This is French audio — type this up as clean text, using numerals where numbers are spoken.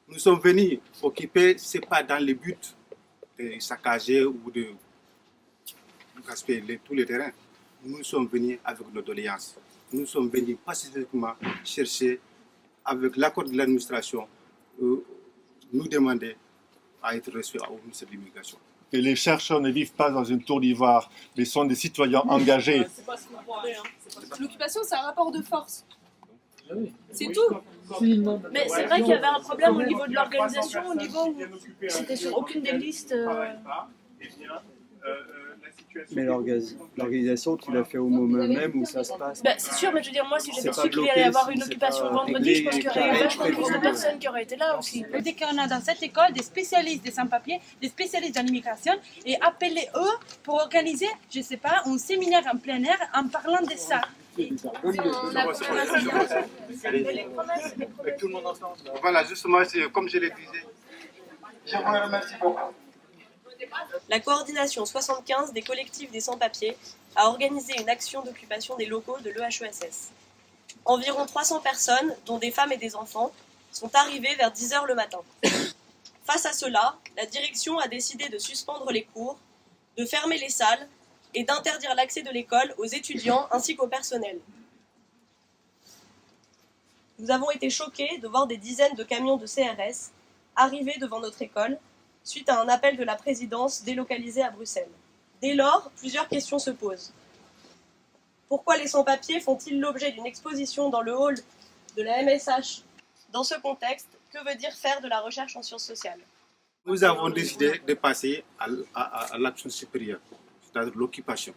Nous sommes venus occuper, ce n'est pas dans le but de saccager ou de gaspiller tous les terrains. Nous sommes venus avec nos doléances. Nous sommes venus pacifiquement chercher, avec l'accord de l'administration, nous demander à être reçus au ministère de l'Immigration. Et les chercheurs ne vivent pas dans une tour d'ivoire, mais sont des citoyens engagés. C'est pas ce qu'on croirait, hein. L'occupation, c'est un rapport de force. C'est tout. Mais c'est vrai qu'il y avait un problème au niveau de l'organisation, au niveau où c'était sur aucune des listes. Mais l'organisation, tu l'as fait au moment même où ça se passe. Bah, c'est sûr, mais je veux dire, moi, si j'avais su qu'il allait y avoir une occupation vendredi, je pense qu'il y aurait eu vachement plus de personnes qui auraient été là aussi. Dès qu'on a dans cette école des spécialistes des sans-papiers, des spécialistes dans l'immigration, et appeler eux pour organiser, je sais pas, un séminaire en plein air en parlant de ça. Voilà, justement, comme je le disais. Je vous remercie beaucoup. La coordination 75 des collectifs des sans-papiers a organisé une action d'occupation des locaux de l'EHESS. Environ 300 personnes, dont des femmes et des enfants, sont arrivées vers 10h le matin. Face à cela, la direction a décidé de suspendre les cours, de fermer les salles et d'interdire l'accès de l'école aux étudiants ainsi qu'au personnel. Nous avons été choqués de voir des dizaines de camions de CRS arriver devant notre école suite à un appel de la présidence délocalisée à Bruxelles. Dès lors, plusieurs questions se posent. Pourquoi les sans-papiers font-ils l'objet d'une exposition dans le hall de la MSH? Dans ce contexte, que veut dire faire de la recherche en sciences sociales? Nous avons décidé de passer à l'action supérieure, c'est-à-dire l'occupation.